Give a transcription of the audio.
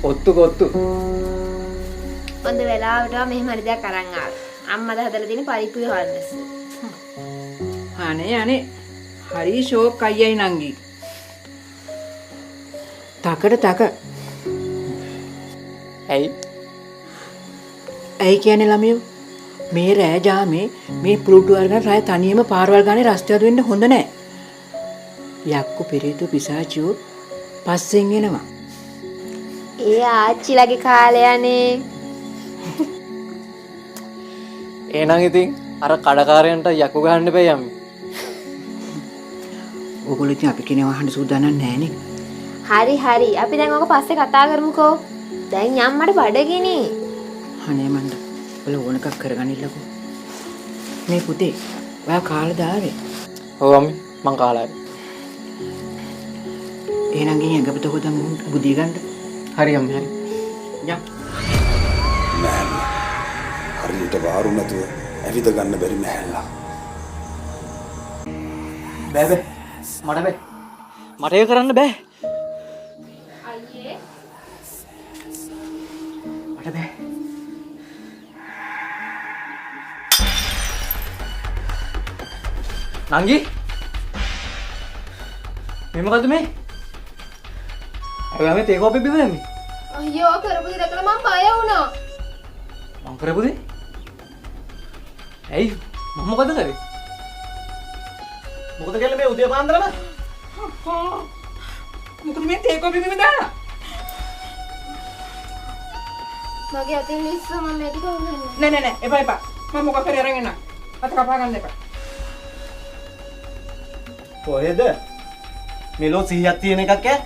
ඔත්තු කොත්තු. හොඳ වෙලාවට මෙහෙම හරි දෙයක් අරන් ආවා. අම්මද හදලා තියෙන පරිප්පු හොල්මස්. අනේ හරි ෂෝක් අයියයි නංගි. තක ඇයි කියන්නේ ළමයෝ මේ රෑ ජාමේ මේ පුරුටු අරගෙන රාය තනියම පාරවල් ගානේ රස්තියද වෙන්න හොඳ නැහැ. යක්කු පෙරේතු පිසාචියෝ පස්සෙන් එනවා. ඒ ආච්චිලගේ කාලයනේ. එහෙනම් ඉතින් අර කඩකාරයන්ට යකු ගහන්න එපා යම්මි. ඕගොල්ලෝ ඉතින් අපි කෙනේ වහන්න සූදානම් නැහනේ. හරි අපි දැන් ඔක පස්සේ කතා කරමුකෝ. දැන් යම්මට බඩගිනි. අනේ මන්ද ඔල ඕන එකක් කරගන්නillකෝ. මේ පුතේ ඔයා කාලා දාවේ. ඔව් අම්මි මං කාලා. එහෙනම් ගිහින් ඇඟපත හොදන් බුදිය ගන්න. හරි අම්මි හරි. යම්. හරියට වාරු නැතුව ඇවිද ගන්න බැරි මැහැල්ලා. බෑ මට ඒක කරන්න බෑ. අයියේ මට බෑ. නංගි මේ මොකද්ද මේ? අය මේ තේ කෝප්පේ බිම දැම්මේ. අයියෝ කරපු දේ දැකලා මම බය වුණා. මං කරපු දේ? ඇයි මම මොකද කරේ? මොකද කියලා මේ උදේ පාන්දරම? මොකද මේ තේකෝ බිම දාලා? මගේ අතින් ලිස්සෝ මම මේක උගන්නේ. නෑ එපා. මම මොකක් කරේ අරන් එන්න. අත කපා ගන්න එපා. කොහෙද? මෙලෝ 100ක් තියෙන එකක් ඈ?